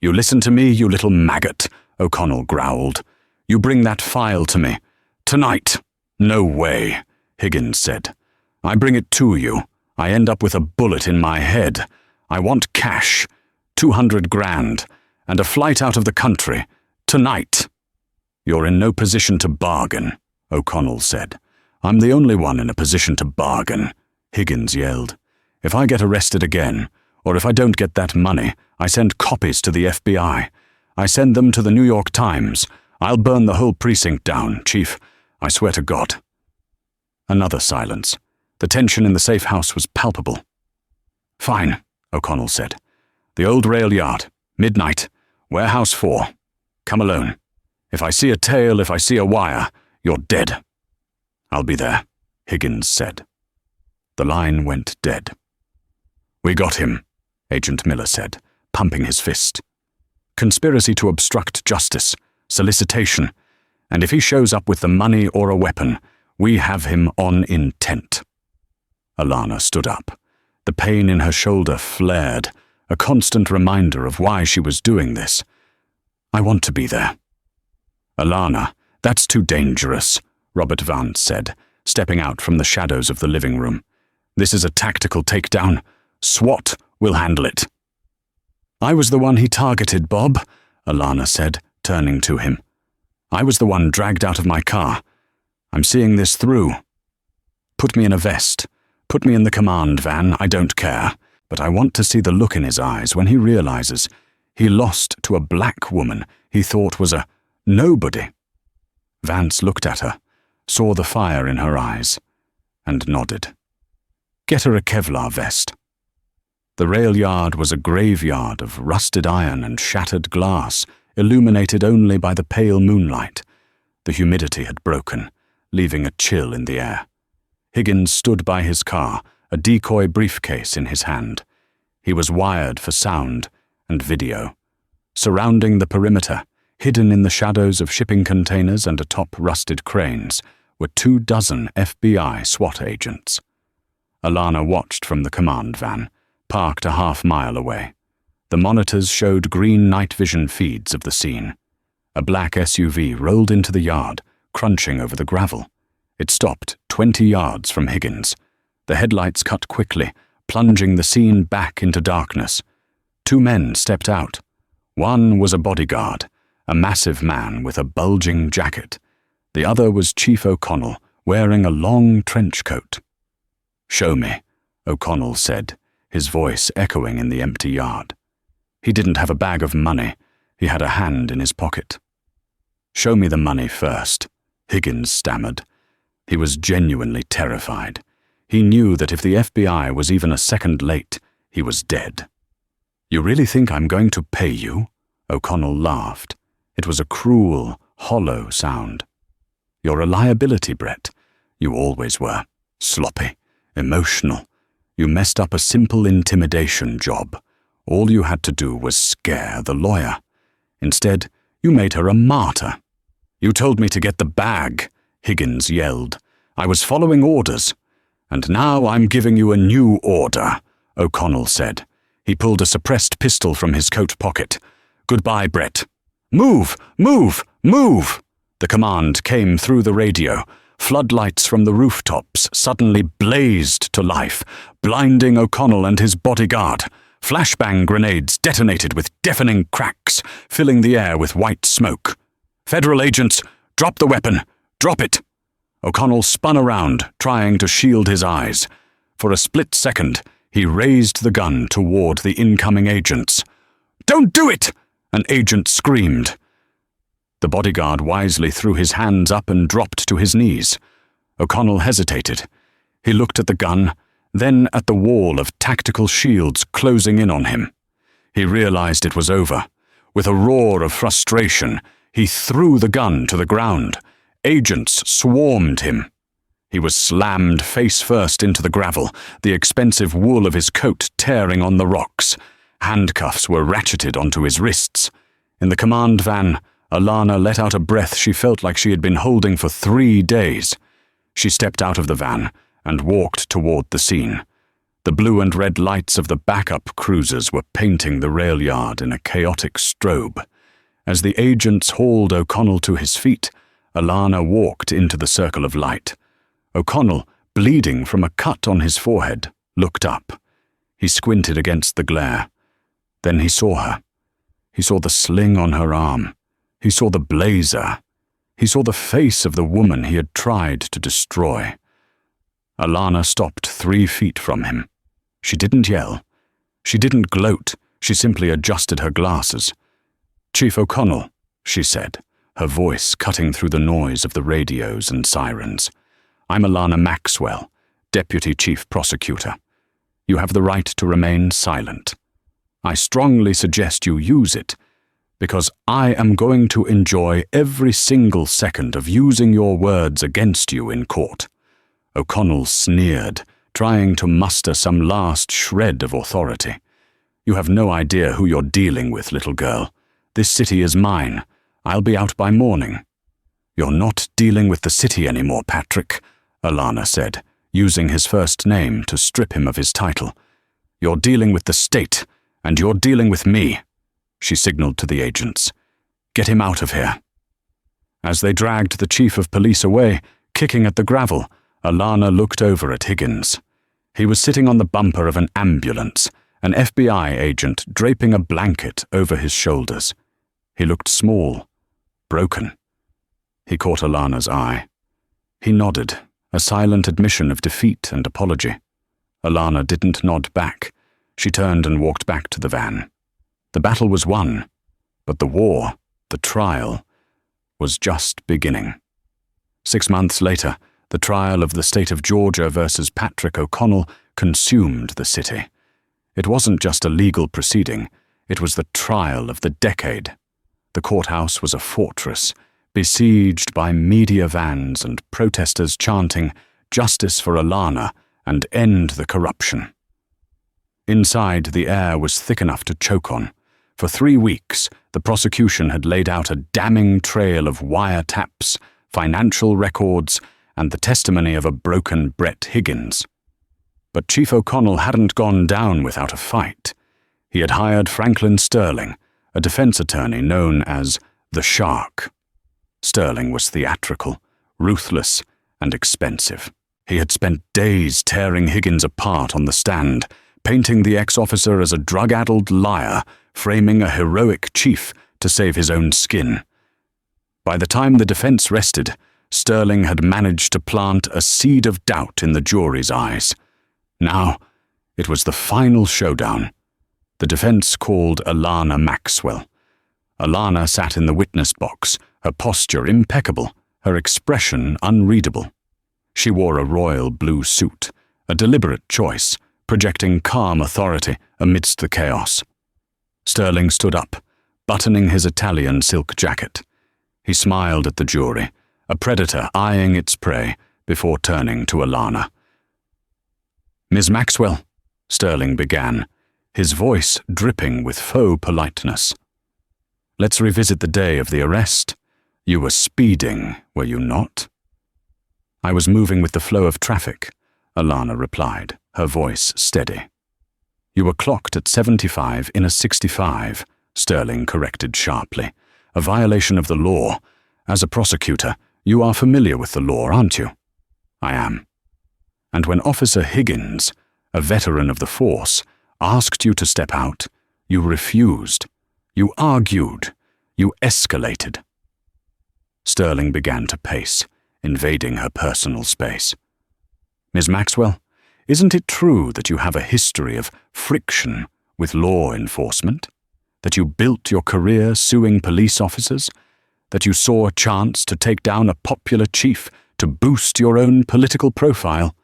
"You listen to me, you little maggot," O'Connell growled. "You bring that file to me. Tonight." "No way," Higgins said. "I bring it to you. I end up with a bullet in my head. I want cash, 200 grand, and a flight out of the country. Tonight." "You're in no position to bargain," O'Connell said. "I'm the only one in a position to bargain," Higgins yelled. "If I get arrested again, or if I don't get that money, I send copies to the FBI. I send them to the New York Times. I'll burn the whole precinct down, Chief. I swear to God." Another silence. The tension in the safe house was palpable. "Fine," O'Connell said. "The old rail yard, midnight, warehouse 4. Come alone. If I see a tail, if I see a wire, you're dead." "I'll be there," Higgins said. The line went dead. "We got him," Agent Miller said, pumping his fist. "Conspiracy to obstruct justice, solicitation, and if he shows up with the money or a weapon, we have him on intent." Alana stood up. The pain in her shoulder flared, a constant reminder of why she was doing this. "I want to be there." "Alana, that's too dangerous," Robert Vance said, stepping out from the shadows of the living room. "This is a tactical takedown. SWAT will handle it." "I was the one he targeted, Bob," Alana said, turning to him. "I was the one dragged out of my car. I'm seeing this through. Put me in a vest. Put me in the command van, I don't care. But I want to see the look in his eyes when he realizes he lost to a black woman he thought was a nobody." Vance looked at her, saw the fire in her eyes, and nodded. "Get her a Kevlar vest." The rail yard was a graveyard of rusted iron and shattered glass, illuminated only by the pale moonlight. The humidity had broken, leaving a chill in the air. Higgins stood by his car, a decoy briefcase in his hand. He was wired for sound and video. Surrounding the perimeter, hidden in the shadows of shipping containers and atop rusted cranes, were 24 FBI SWAT agents. Alana watched from the command van, parked a half-mile away. The monitors showed green night vision feeds of the scene. A black SUV rolled into the yard, crunching over the gravel. It stopped 20 yards from Higgins. The headlights cut quickly, plunging the scene back into darkness. 2 men stepped out. One was a bodyguard, a massive man with a bulging jacket. The other was Chief O'Connell, wearing a long trench coat. "Show me," O'Connell said, his voice echoing in the empty yard. He didn't have a bag of money. He had a hand in his pocket. "Show me the money first," Higgins stammered. He was genuinely terrified. He knew that if the FBI was even a second late, he was dead. "You really think I'm going to pay you?" O'Connell laughed. It was a cruel, hollow sound. "You're a liability, Brett. You always were. Sloppy, emotional. You messed up a simple intimidation job. All you had to do was scare the lawyer. Instead, you made her a martyr." "You told me to get the bag," Higgins yelled. "I was following orders. And now I'm giving you a new order," O'Connell said. He pulled a suppressed pistol from his coat pocket. "Goodbye, Brett." "Move! Move! Move!" The command came through the radio. Floodlights from the rooftops suddenly blazed to life, blinding O'Connell and his bodyguard. Flashbang grenades detonated with deafening cracks, filling the air with white smoke. "Federal agents, drop the weapon! Drop it!" O'Connell spun around, trying to shield his eyes. For a split second, he raised the gun toward the incoming agents. "Don't do it!" an agent screamed. The bodyguard wisely threw his hands up and dropped to his knees. O'Connell hesitated. He looked at the gun, then at the wall of tactical shields closing in on him. He realized it was over. With a roar of frustration, he threw the gun to the ground. Agents swarmed him. He was slammed face first into the gravel, the expensive wool of his coat tearing on the rocks. Handcuffs were ratcheted onto his wrists. In the command van, Alana let out a breath she felt like she had been holding for 3 days. She stepped out of the van and walked toward the scene. The blue and red lights of the backup cruisers were painting the rail yard in a chaotic strobe. As the agents hauled O'Connell to his feet, Alana walked into the circle of light. O'Connell, bleeding from a cut on his forehead, looked up. He squinted against the glare. Then he saw her. He saw the sling on her arm. He saw the blazer. He saw the face of the woman he had tried to destroy. Alana stopped 3 feet from him. She didn't yell. She didn't gloat. She simply adjusted her glasses. "Chief O'Connell," she said, her voice cutting through the noise of the radios and sirens. "I'm Alana Maxwell, Deputy Chief Prosecutor. You have the right to remain silent. I strongly suggest you use it, because I am going to enjoy every single second of using your words against you in court." O'Connell sneered, trying to muster some last shred of authority. "You have no idea who you're dealing with, little girl. This city is mine. I'll be out by morning." "You're not dealing with the city anymore, Patrick," Alana said, using his first name to strip him of his title. "You're dealing with the state, and you're dealing with me," she signaled to the agents. "Get him out of here." As they dragged the chief of police away, kicking at the gravel, Alana looked over at Higgins. He was sitting on the bumper of an ambulance, an FBI agent draping a blanket over his shoulders. He looked small, broken. He caught Alana's eye. He nodded, a silent admission of defeat and apology. Alana didn't nod back. She turned and walked back to the van. The battle was won, but the war, the trial, was just beginning. 6 months later, the trial of the state of Georgia versus Patrick O'Connell consumed the city. It wasn't just a legal proceeding, it was the trial of the decade. The courthouse was a fortress, besieged by media vans and protesters chanting, "Justice for Alana," and "End the corruption." Inside, the air was thick enough to choke on. For 3 weeks, the prosecution had laid out a damning trail of wiretaps, financial records, and the testimony of a broken Brett Higgins. But Chief O'Connell hadn't gone down without a fight. He had hired Franklin Sterling, a defense attorney known as the Shark. Sterling was theatrical, ruthless, and expensive. He had spent days tearing Higgins apart on the stand, painting the ex-officer as a drug-addled liar, framing a heroic chief to save his own skin. By the time the defense rested, Sterling had managed to plant a seed of doubt in the jury's eyes. Now, it was the final showdown. The defense called Alana Maxwell. Alana sat in the witness box, her posture impeccable, her expression unreadable. She wore a royal blue suit, a deliberate choice, projecting calm authority amidst the chaos. Sterling stood up, buttoning his Italian silk jacket. He smiled at the jury, a predator eyeing its prey, before turning to Alana. "Ms. Maxwell," Sterling began, his voice dripping with faux politeness. "Let's revisit the day of the arrest. You were speeding, were you not?" "I was moving with the flow of traffic," Alana replied, her voice steady. "You were clocked at 75 in a 65, Sterling corrected sharply. "A violation of the law. As a prosecutor, you are familiar with the law, aren't you?" "I am." "And when Officer Higgins, a veteran of the force, asked you to step out, you refused. You argued. You escalated." Sterling began to pace, invading her personal space. "Ms. Maxwell, isn't it true that you have a history of friction with law enforcement? That you built your career suing police officers? That you saw a chance to take down a popular chief to boost your own political profile?"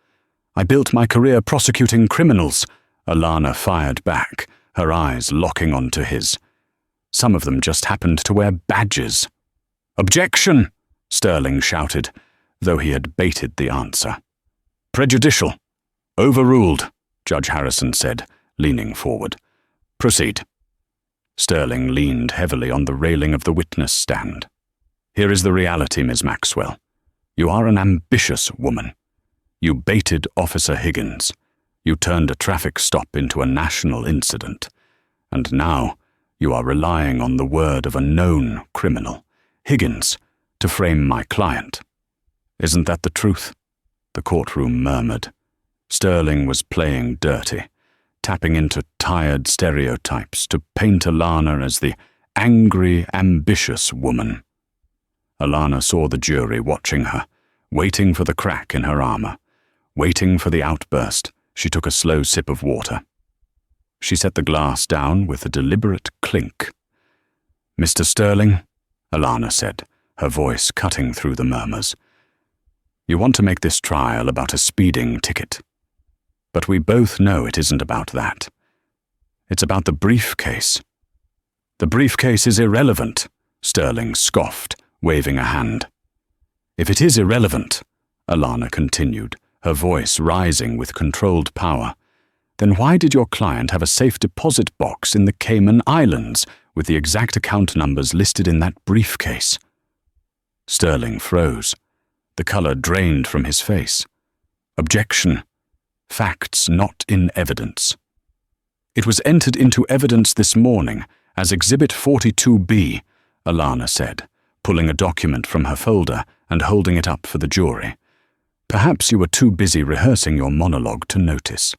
"I built my career prosecuting criminals," Alana fired back, her eyes locking onto his. "Some of them just happened to wear badges." "Objection!" Sterling shouted, though he had baited the answer. "Prejudicial." "Overruled," Judge Harrison said, leaning forward. "Proceed." Sterling leaned heavily on the railing of the witness stand. "Here is the reality, Ms. Maxwell. You are an ambitious woman. You baited Officer Higgins. You turned a traffic stop into a national incident. And now you are relying on the word of a known criminal, Higgins, to frame my client. Isn't that the truth?" The courtroom murmured. Sterling was playing dirty, tapping into tired stereotypes to paint Alana as the angry, ambitious woman. Alana saw the jury watching her, waiting for the crack in her armor, waiting for the outburst. She took a slow sip of water. She set the glass down with a deliberate clink. "Mr. Sterling," Alana said, her voice cutting through the murmurs, "you want to make this trial about a speeding ticket. But we both know it isn't about that. It's about the briefcase." "The briefcase is irrelevant," Sterling scoffed, waving a hand. "If it is irrelevant," Alana continued, her voice rising with controlled power, "then why did your client have a safe deposit box in the Cayman Islands with the exact account numbers listed in that briefcase?" Sterling froze. The color drained from his face. "Objection. Facts not in evidence." "It was entered into evidence this morning as Exhibit 42B, Alana said, pulling a document from her folder and holding it up for the jury. "Perhaps you were too busy rehearsing your monologue to notice."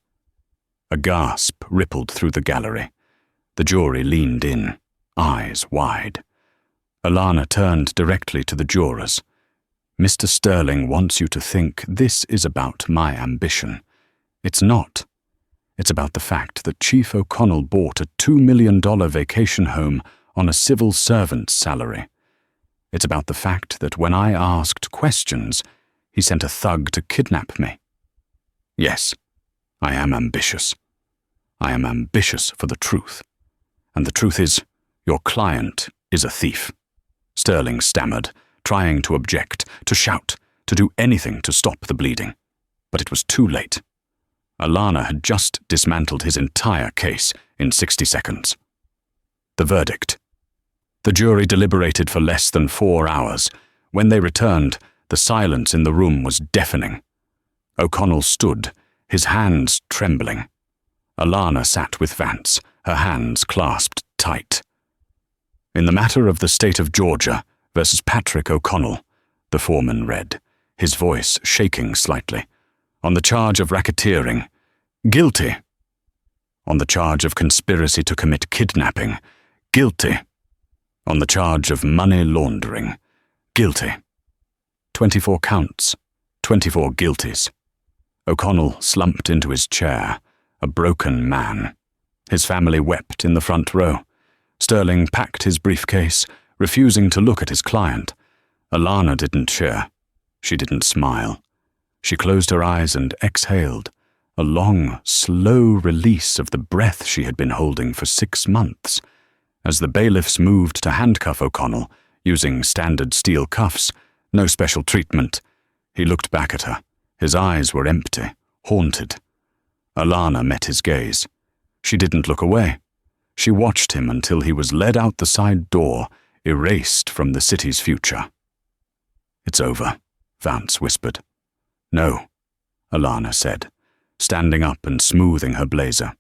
A gasp rippled through the gallery. The jury leaned in, eyes wide. Alana turned directly to the jurors. "Mr. Sterling wants you to think this is about my ambition. It's not. It's about the fact that Chief O'Connell bought a $2 million vacation home on a civil servant's salary. It's about the fact that when I asked questions, he sent a thug to kidnap me. Yes, I am ambitious. I am ambitious for the truth. And the truth is, your client is a thief." Sterling stammered, trying to object, to shout, to do anything to stop the bleeding. But it was too late. Alana had just dismantled his entire case in 60 seconds. The verdict. The jury deliberated for less than 4 hours. When they returned, the silence in the room was deafening. O'Connell stood, his hands trembling. Alana sat with Vance, her hands clasped tight. "In the matter of the state of Georgia versus Patrick O'Connell," the foreman read, his voice shaking slightly. "On the charge of racketeering, guilty. On the charge of conspiracy to commit kidnapping, guilty. On the charge of money laundering, guilty. 24 counts, 24 guilties." O'Connell slumped into his chair, a broken man. His family wept in the front row. Sterling packed his briefcase, refusing to look at his client. Alana didn't cheer. She didn't smile. She closed her eyes and exhaled, a long, slow release of the breath she had been holding for 6 months. As the bailiffs moved to handcuff O'Connell, using standard steel cuffs, no special treatment, he looked back at her. His eyes were empty, haunted. Alana met his gaze. She didn't look away. She watched him until he was led out the side door, erased from the city's future. "It's over," Vance whispered. "No," Alana said, standing up and smoothing her blazer.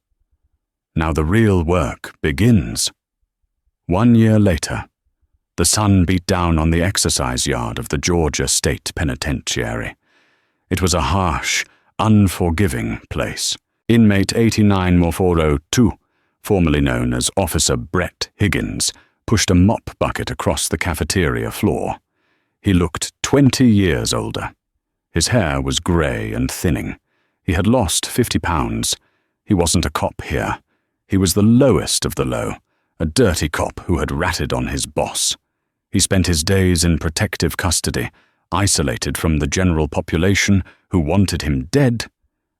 "Now the real work begins." 1 year later, the sun beat down on the exercise yard of the Georgia State Penitentiary. It was a harsh, unforgiving place. Inmate 89402, formerly known as Officer Brett Higgins, pushed a mop bucket across the cafeteria floor. He looked 20 years older. His hair was grey and thinning. He had lost 50 pounds. He wasn't a cop here. He was the lowest of the low, a dirty cop who had ratted on his boss. He spent his days in protective custody, isolated from the general population who wanted him dead,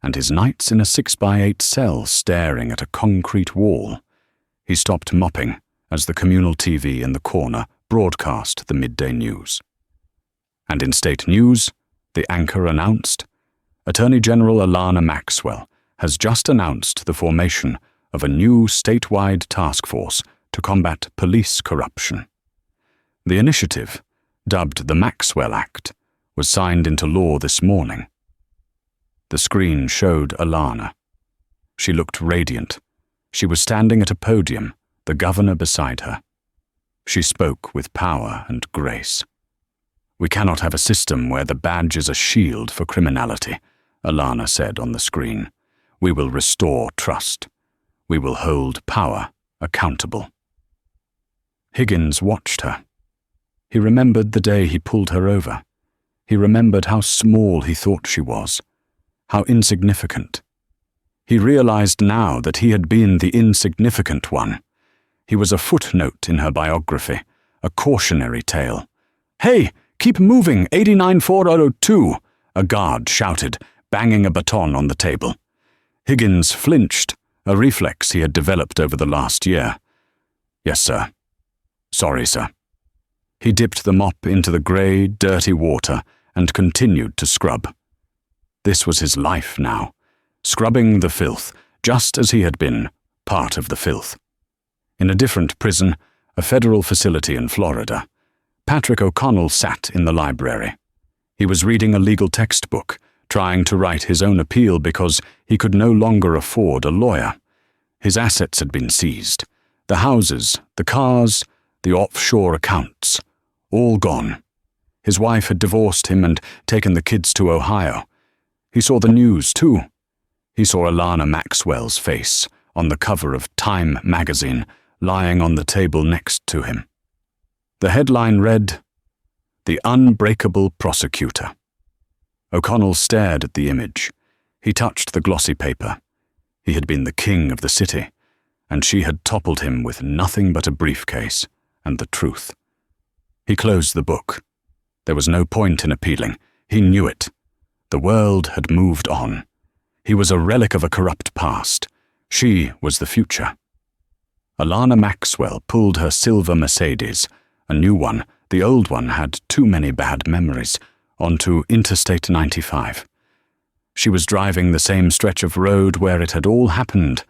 and his nights in a 6x8 cell staring at a concrete wall. He stopped mopping as the communal TV in the corner broadcast the midday news. And in state news, the anchor announced, Attorney General Alana Maxwell has just announced the formation of a new statewide task force to combat police corruption. The initiative, dubbed the Maxwell Act, was signed into law this morning. The screen showed Alana. She looked radiant. She was standing at a podium, the governor beside her. She spoke with power and grace. "We cannot have a system where the badge is a shield for criminality," Alana said on the screen. "We will restore trust. We will hold power accountable." Higgins watched her. He remembered the day he pulled her over. He remembered how small he thought she was, how insignificant. He realized now that he had been the insignificant one. He was a footnote in her biography, a cautionary tale. "Hey, keep moving, 89402, a guard shouted, banging a baton on the table. Higgins flinched, a reflex he had developed over the last year. "Yes, sir. Sorry, sir." He dipped the mop into the grey, dirty water and continued to scrub. This was his life now, scrubbing the filth, just as he had been part of the filth. In a different prison, a federal facility in Florida, Patrick O'Connell sat in the library. He was reading a legal textbook, trying to write his own appeal because he could no longer afford a lawyer. His assets had been seized. The houses, the cars, the offshore accounts, all gone. His wife had divorced him and taken the kids to Ohio. He saw the news, too. He saw Alana Maxwell's face on the cover of Time magazine, lying on the table next to him. The headline read, "The Unbreakable Prosecutor." O'Connell stared at the image. He touched the glossy paper. He had been the king of the city, and she had toppled him with nothing but a briefcase and the truth. He closed the book. There was no point in appealing. He knew it. The world had moved on. He was a relic of a corrupt past. She was the future. Alana Maxwell pulled her silver Mercedes, a new one, the old one had too many bad memories, onto Interstate 95. She was driving the same stretch of road where it had all happened.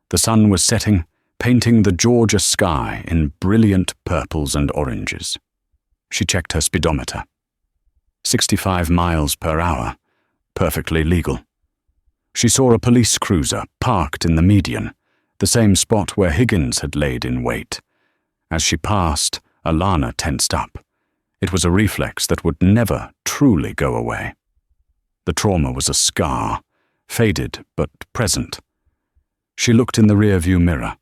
The sun was setting, painting the Georgia sky in brilliant purples and oranges. She checked her speedometer. 65 miles per hour, perfectly legal. She saw a police cruiser parked in the median, the same spot where Higgins had laid in wait. As she passed, Alana tensed up. It was a reflex that would never truly go away. The trauma was a scar, faded but present. She looked in the rearview mirror.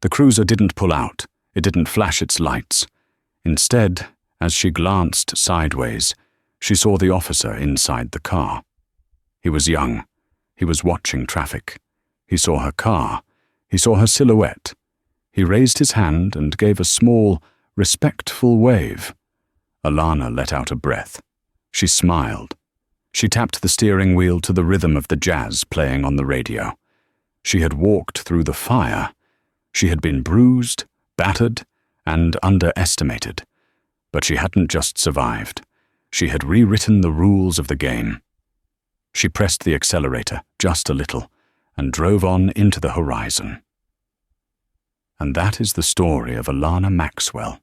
The cruiser didn't pull out. It didn't flash its lights. Instead, as she glanced sideways, she saw the officer inside the car. He was young. He was watching traffic. He saw her car. He saw her silhouette. He raised his hand and gave a small, respectful wave. Alana let out a breath. She smiled. She tapped the steering wheel to the rhythm of the jazz playing on the radio. She had walked through the fire. She had been bruised, battered, and underestimated. But she hadn't just survived. She had rewritten the rules of the game. She pressed the accelerator just a little and drove on into the horizon. And that is the story of Alana Maxwell.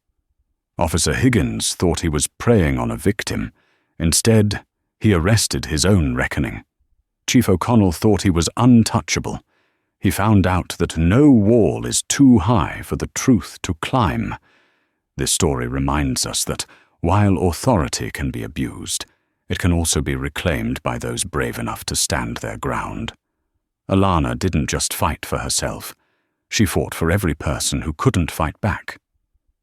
Officer Higgins thought he was preying on a victim. Instead, he arrested his own reckoning. Chief O'Connell thought he was untouchable. He found out that no wall is too high for the truth to climb. This story reminds us that while authority can be abused, it can also be reclaimed by those brave enough to stand their ground. Alana didn't just fight for herself. She fought for every person who couldn't fight back.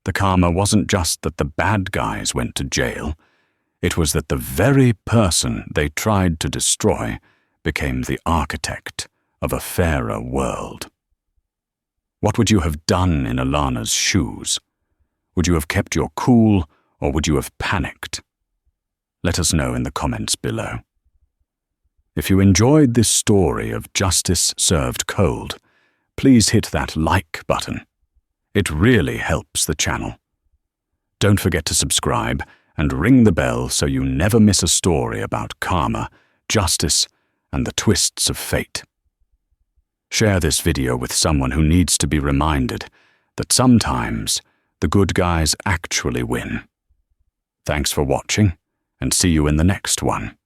The karma wasn't just that the bad guys went to jail. It was that the very person they tried to destroy became the architect of a fairer world. What would you have done in Alana's shoes? Would you have kept your cool, or would you have panicked? Let us know in the comments below. If you enjoyed this story of justice served cold, please hit that like button. It really helps the channel. Don't forget to subscribe and ring the bell so you never miss a story about karma, justice, and the twists of fate. Share this video with someone who needs to be reminded that sometimes the good guys actually win. Thanks for watching, and see you in the next one.